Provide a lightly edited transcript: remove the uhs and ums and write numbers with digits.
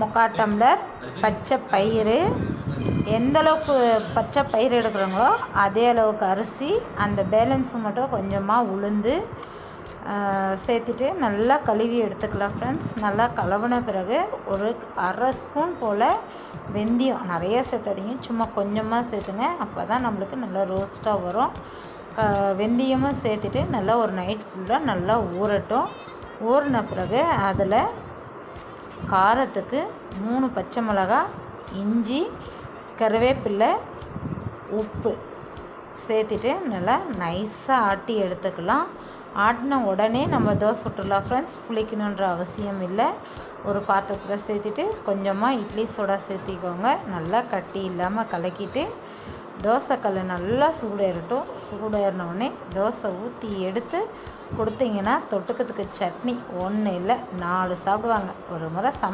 முக்கால் டம்ளர் பச்சை பயிறு. எந்த அளவுக்கு பச்சை பயிறு எடுக்கிறோங்களோ அதே அளவுக்கு அரிசி, அந்த பேலன்ஸு மட்டும் கொஞ்சமாக உளுந்து சேர்த்துட்டு நல்லா கழுவி எடுத்துக்கலாம் ஃப்ரெண்ட்ஸ். நல்லா கழுவின பிறகு ஒரு அரை ஸ்பூன் போல் வெந்தயம், நிறைய சேர்த்தாதீங்க, சும்மா கொஞ்சமாக சேர்த்துங்க, அப்போ தான் நம்மளுக்கு நல்லா ரோஸ்ட்டாக வரும். வெந்தயமும் சேர்த்துட்டு நல்லா ஒரு நைட் ஃபுல்லாக நல்லா ஊறட்டும். ஊறின பிறகு அதில் காரத்துக்கு 3 பச்சை மிளகாய், இஞ்சி, கருவேப்பிலை, உப்பு சேர்த்துட்டு நல்லா நைஸாக ஆட்டி எடுத்துக்கலாம். ஆட்டின உடனே நம்ம தோசை சுட்டுடலாம் ஃப்ரெண்ட்ஸ், புளிக்கணுன்ற அவசியம் இல்லை. ஒரு பாத்திரத்தில் சேர்த்துட்டு கொஞ்சமாக இட்லி சோடா சேர்த்திக்கோங்க. நல்லா கட்டி இல்லாமல் கலக்கிட்டு தோசைக்கல் நல்லா சூடேறட்டும். சூடேறினோடனே தோசை ஊற்றி எடுத்து கொடுத்தீங்கன்னா தொட்டுக்கிறதுக்கு சட்னி ஒன்று இல்லை 4 சாப்பிடுவாங்க. ஒரு முறை